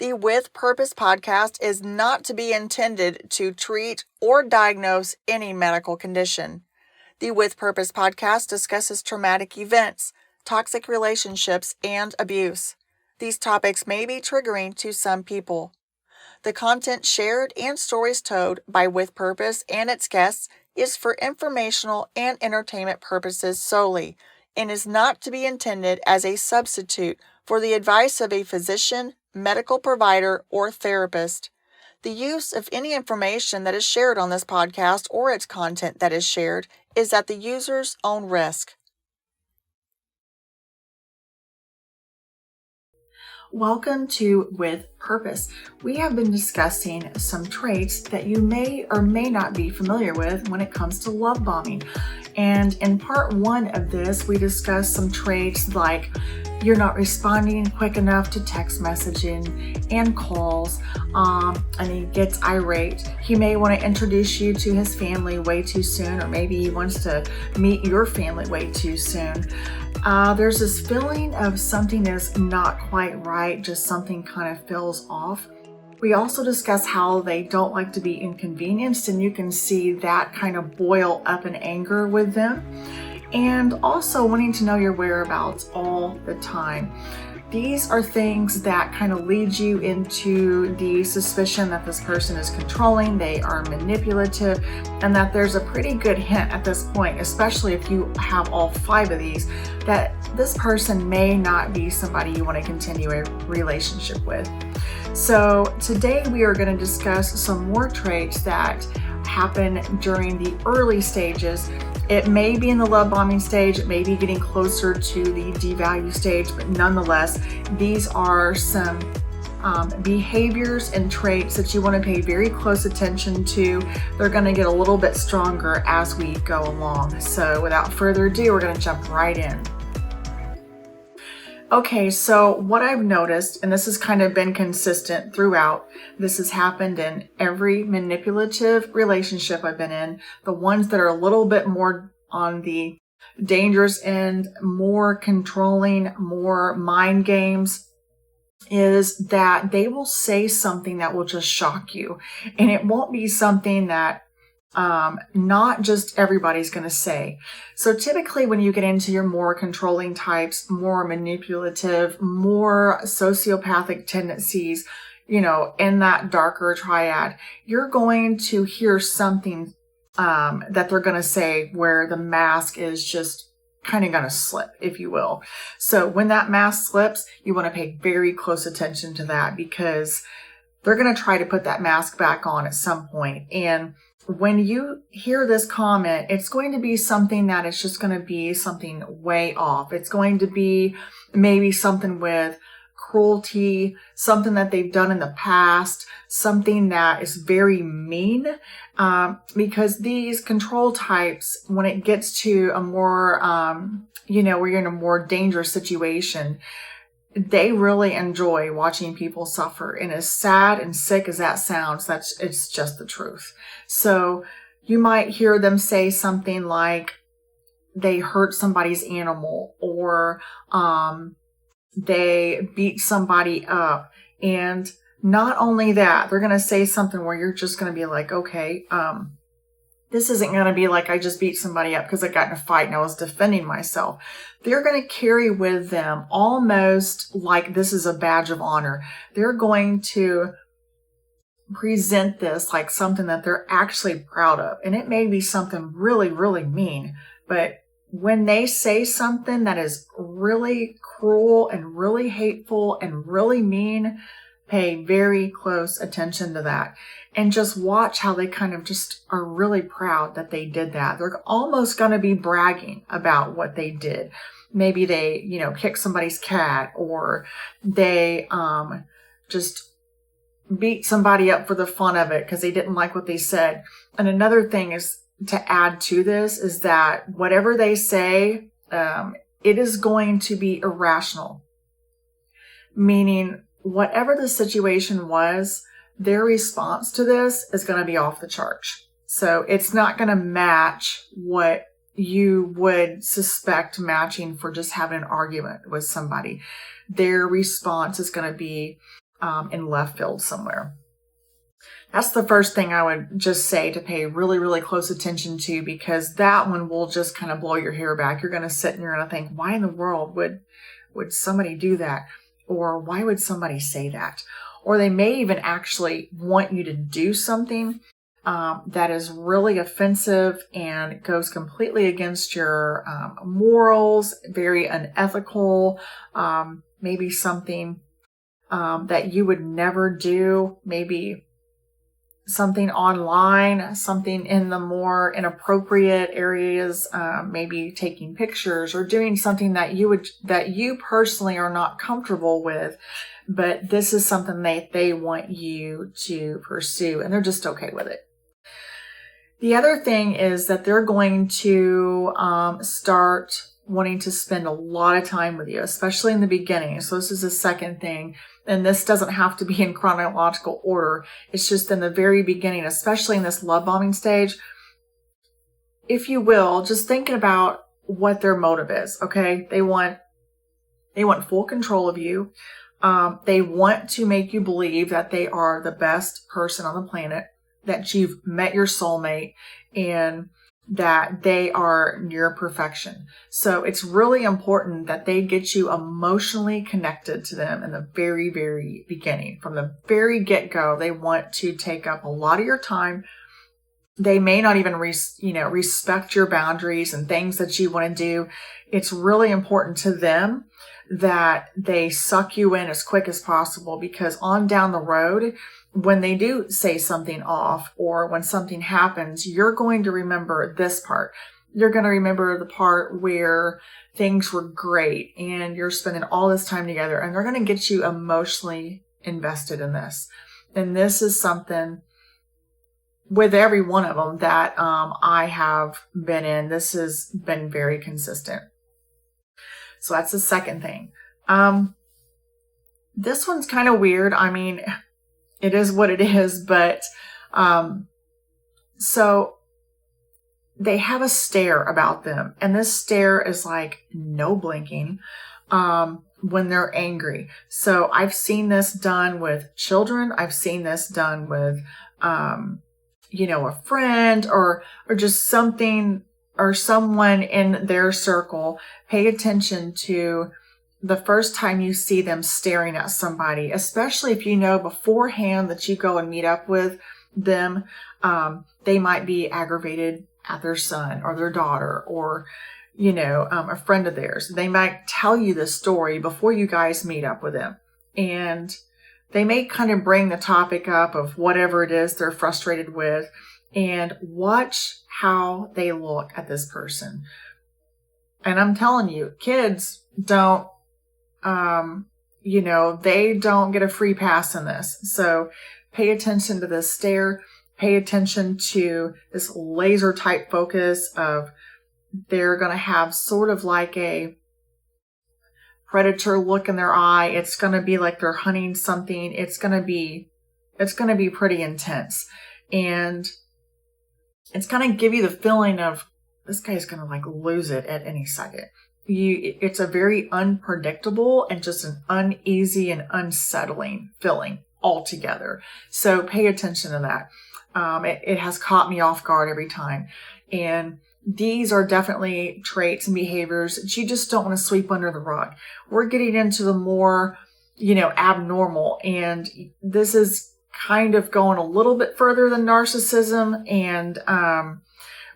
The With Purpose podcast is not to be intended to treat or diagnose any medical condition. The With Purpose podcast discusses traumatic events, toxic relationships, and abuse. These topics may be triggering to some people. The content shared and stories told by With Purpose and its guests is for informational and entertainment purposes solely, and is not to be intended as a substitute for the advice of a physician, medical provider, or therapist. The use of any information that is shared on this podcast or its content that is shared is at the user's own risk. Welcome to With Purpose. We have been discussing some traits that you may or may not be familiar with when it comes to love bombing. And in part one of this, we discussed some traits like you're not responding quick enough to text messaging and calls, and he gets irate. He may want to introduce you to his family way too soon, or maybe he wants to meet your family way too soon. There's this feeling of something is not quite right, just something kind of feels off. We also discuss how they don't like to be inconvenienced, and you can see that kind of boil up in anger with them. And also wanting to know your whereabouts all the time. These are things that kind of lead you into the suspicion that this person is controlling, they are manipulative, and that there's a pretty good hint at this point, especially if you have all 5 of these, that this person may not be somebody you want to continue a relationship with. So today we are going to discuss some more traits that happen during the early stages. It may be in the love bombing stage, it may be getting closer to the devalue stage, but nonetheless, these are some behaviors and traits that you want to pay very close attention to. They're going to get a little bit stronger as we go along. So without further ado, we're going to jump right in. Okay, so what I've noticed, and this has kind of been consistent throughout, this has happened in every manipulative relationship I've been in, the ones that are a little bit more on the dangerous end, more controlling, more mind games, is that they will say something that will just shock you. And it won't be something that not just everybody's going to say. So typically when you get into your more controlling types, more manipulative, more sociopathic tendencies, in that darker triad, you're going to hear something that they're going to say where the mask is just kind of going to slip, if you will. So when that mask slips, you want to pay very close attention to that, because they're going to try to put that mask back on at some point. And when you hear this comment, it's going to be something that it's just going to be something way off. It's going to be maybe something with cruelty, something that they've done in the past, something that is very mean, because these control types, when it gets to a more, where you're in a more dangerous situation, they really enjoy watching people suffer. And as sad and sick as that sounds, it's just the truth. So you might hear them say something like they hurt somebody's animal, or they beat somebody up. And not only that, they're going to say something where you're just going to be like, okay, this isn't going to be like I just beat somebody up because I got in a fight and I was defending myself. They're going to carry with them almost like this is a badge of honor. They're going to present this like something that they're actually proud of. And it may be something really, really mean, but when they say something that is really cruel and really hateful and really mean, pay very close attention to that. And just watch how they kind of just are really proud that they did that. They're almost going to be bragging about what they did. Maybe they, kicked somebody's cat, or they just beat somebody up for the fun of it because they didn't like what they said. And another thing is to add to this is that whatever they say, it is going to be irrational. Meaning, whatever the situation was, their response to this is going to be off the charts. So it's not going to match what you would suspect matching for just having an argument with somebody. Their response is going to be in left field somewhere. That's the first thing I would just say to pay really, really close attention to, because that one will just kind of blow your hair back. You're going to sit and you're going to think, why in the world would somebody do that? Or why would somebody say that? Or they may even actually want you to do something that is really offensive and goes completely against your morals, very unethical, maybe something that you would never do, maybe something online, something in the more inappropriate areas, maybe taking pictures or doing something that you personally are not comfortable with, but this is something they want you to pursue, and they're just okay with it. The other thing is that they're going to start wanting to spend a lot of time with you, especially in the beginning. So this is the second thing. And this doesn't have to be in chronological order. It's just in the very beginning, especially in this love bombing stage. If you will, just thinking about what their motive is, okay? They want full control of you. They want to make you believe that they are the best person on the planet, that you've met your soulmate, and that they are near perfection. So it's really important that they get you emotionally connected to them in the very, very beginning. From the very get-go, they want to take up a lot of your time. They may not even respect your boundaries and things that you want to do. It's really important to them that they suck you in as quick as possible, because on down the road, when they do say something off or when something happens, you're going to remember this part. You're going to remember the part where things were great and you're spending all this time together, and they're going to get you emotionally invested in this. And this is something with every one of them that I have been in. This has been very consistent. So that's the second thing. This one's kind of weird. I mean, it is what it is, but so they have a stare about them, and this stare is like no blinking when they're angry. So I've seen this done with children. I've seen this done with a friend or just something or someone in their circle. Pay attention to the first time you see them staring at somebody, especially if you know beforehand that you go and meet up with them, they might be aggravated at their son or their daughter or, a friend of theirs. They might tell you the story before you guys meet up with them. And they may kind of bring the topic up of whatever it is they're frustrated with, and watch how they look at this person. And I'm telling you, kids don't, they don't get a free pass in this. So pay attention to this stare. Pay attention to this laser type focus of they're going to have sort of like a predator look in their eye. It's going to be like they're hunting something. It's going to be pretty intense. And it's going to give you the feeling of this guy's going to like lose it at any second. It's a very unpredictable and just an uneasy and unsettling feeling altogether. So pay attention to that. It has caught me off guard every time. And these are definitely traits and behaviors that you just don't want to sweep under the rug. We're getting into the more, abnormal. And this is kind of going a little bit further than narcissism. And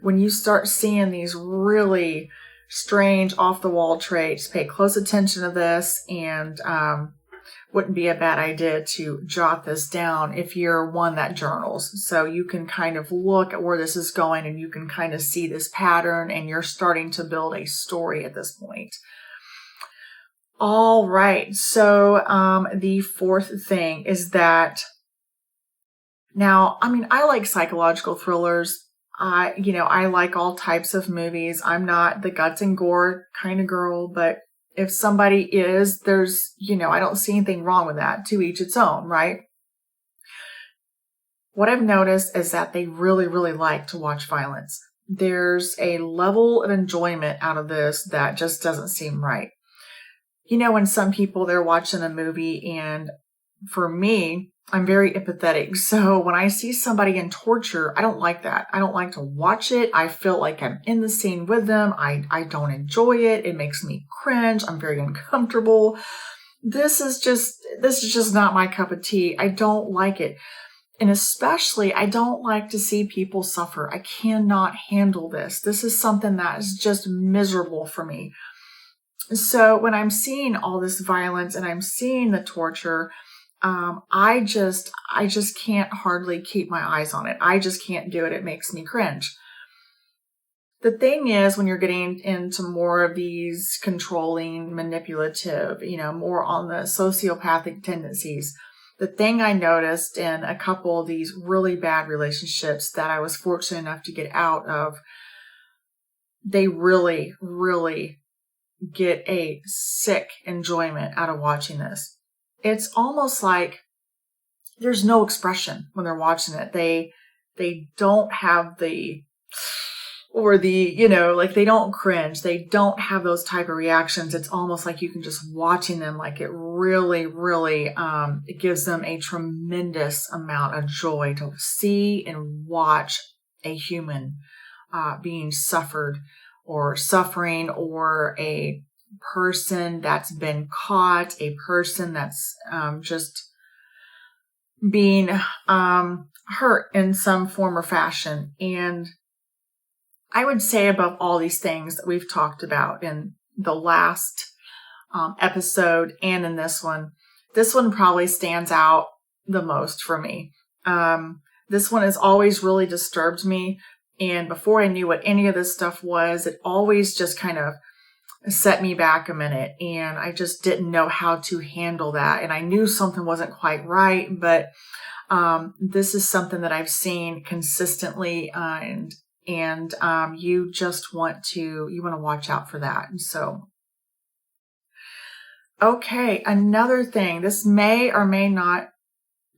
when you start seeing these really strange off-the-wall traits, pay close attention to this, and wouldn't be a bad idea to jot this down if you're one that journals. So you can kind of look at where this is going and you can kind of see this pattern, and you're starting to build a story at this point. All right. So the fourth thing is that now, I like psychological thrillers. I like all types of movies. I'm not the guts and gore kind of girl, but if somebody is, there's, I don't see anything wrong with that. To each its own, right? What I've noticed is that they really, really like to watch violence. There's a level of enjoyment out of this that just doesn't seem right. When some people, they're watching a movie and for me, I'm very empathetic. So when I see somebody in torture, I don't like that. I don't like to watch it. I feel like I'm in the scene with them. I don't enjoy it. It makes me cringe. I'm very uncomfortable. This is just not my cup of tea. I don't like it. And especially, I don't like to see people suffer. I cannot handle this. This is something that is just miserable for me. So when I'm seeing all this violence and I'm seeing the torture, I just can't hardly keep my eyes on it. I just can't do it. It makes me cringe. The thing is, when you're getting into more of these controlling, manipulative, more on the sociopathic tendencies, the thing I noticed in a couple of these really bad relationships that I was fortunate enough to get out of, they really, really get a sick enjoyment out of watching this. It's almost like there's no expression when they're watching it. They don't have they don't cringe. They don't have those type of reactions. It's almost like you can just watching them, like it really, really, it gives them a tremendous amount of joy to see and watch a human, being suffered or suffering, or a person that's been caught, a person that's, just being, hurt in some form or fashion. And I would say above all these things that we've talked about in the last episode and in this one probably stands out the most for me. This one has always really disturbed me. And before I knew what any of this stuff was, it always just kind of set me back a minute. And I just didn't know how to handle that. And I knew something wasn't quite right, but this is something that I've seen consistently, and you just want to watch out for that. And so, okay, another thing, this may or may not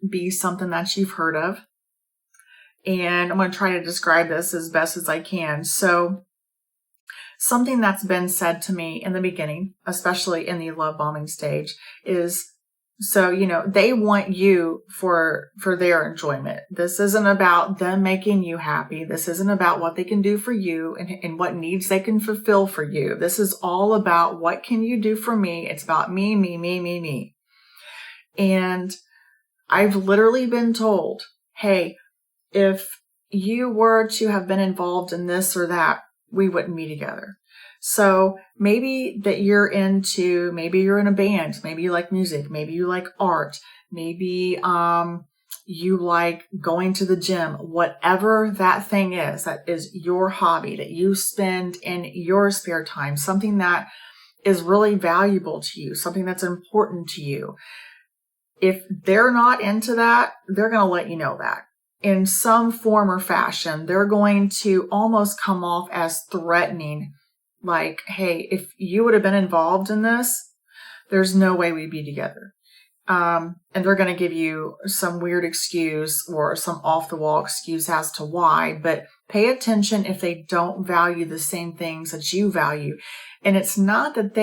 be something that you've heard of, and I'm going to try to describe this as best as I can. So, something that's been said to me in the beginning, especially in the love bombing stage, is, so, they want you for their enjoyment. This isn't about them making you happy. This isn't about what they can do for you and what needs they can fulfill for you. This is all about what can you do for me. It's about me, me, me, me, me. And I've literally been told, hey, if you were to have been involved in this or that, we wouldn't be together. So maybe that maybe you're in a band, maybe you like music, maybe you like art, maybe you like going to the gym, whatever that thing is, that is your hobby that you spend in your spare time, something that is really valuable to you, something that's important to you. If they're not into that, they're going to let you know that. In some form or fashion, they're going to almost come off as threatening. Like, hey, if you would have been involved in this, there's no way we'd be together. And they're going to give you some weird excuse or some off the wall excuse as to why, but pay attention if they don't value the same things that you value. And it's not that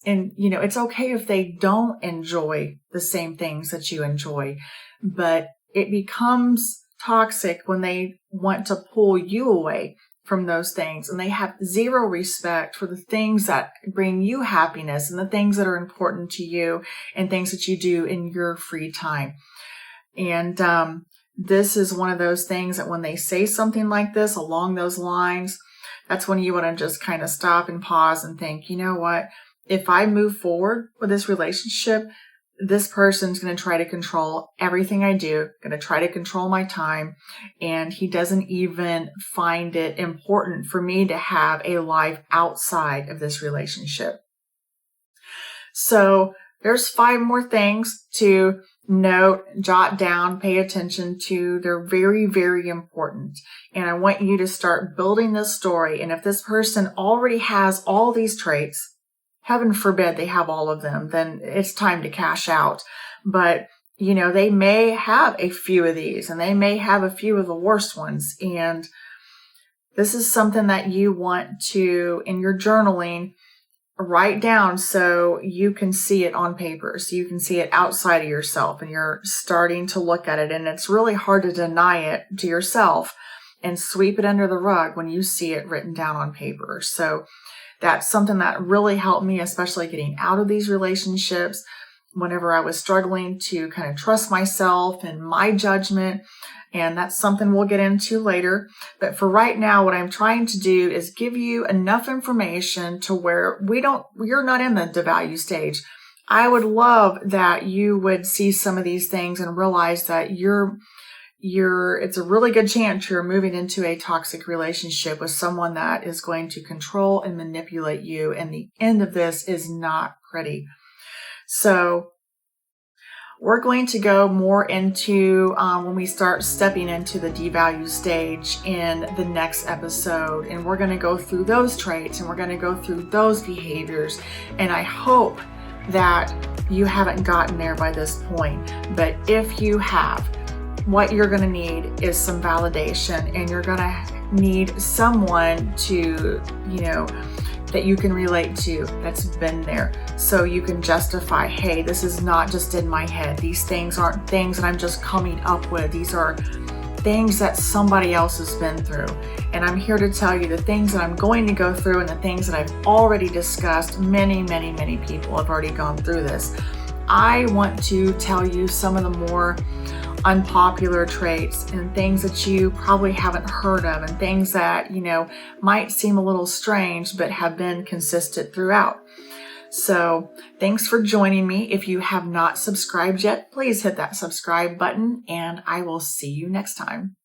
it's okay if they don't enjoy the same things that you enjoy, but it becomes toxic when they want to pull you away from those things, and they have zero respect for the things that bring you happiness and the things that are important to you and things that you do in your free time. And this is one of those things that when they say something like this along those lines, that's when you want to just kind of stop and pause and think, you know what? If I move forward with this relationship, this person's going to try to control everything I do, going to try to control my time, and he doesn't even find it important for me to have a life outside of this relationship. So there's 5 more things to note, jot down, pay attention to. They're very, very important. And I want you to start building this story. And if this person already has all these traits, heaven forbid they have all of them, then it's time to cash out. But, they may have a few of these, and they may have a few of the worst ones. And this is something that you want to, in your journaling, write down so you can see it on paper, so you can see it outside of yourself and you're starting to look at it. And it's really hard to deny it to yourself and sweep it under the rug when you see it written down on paper. So that's something that really helped me, especially getting out of these relationships whenever I was struggling to kind of trust myself and my judgment. And that's something we'll get into later. But for right now, what I'm trying to do is give you enough information to where you're not in the devalue stage. I would love that you would see some of these things and realize that it's a really good chance you're moving into a toxic relationship with someone that is going to control and manipulate you. And the end of this is not pretty. So we're going to go more into when we start stepping into the devalue stage in the next episode. And we're going to go through those traits and we're going to go through those behaviors. And I hope that you haven't gotten there by this point. But if you have, what you're going to need is some validation, and you're going to need someone to, that you can relate to that's been there, so you can justify, hey, this is not just in my head. These things aren't things that I'm just coming up with. These are things that somebody else has been through. And I'm here to tell you the things that I'm going to go through and the things that I've already discussed. Many, many, many people have already gone through this. I want to tell you some of the more unpopular traits and things that you probably haven't heard of, and things that, might seem a little strange, but have been consistent throughout. So thanks for joining me. If you have not subscribed yet, please hit that subscribe button, and I will see you next time.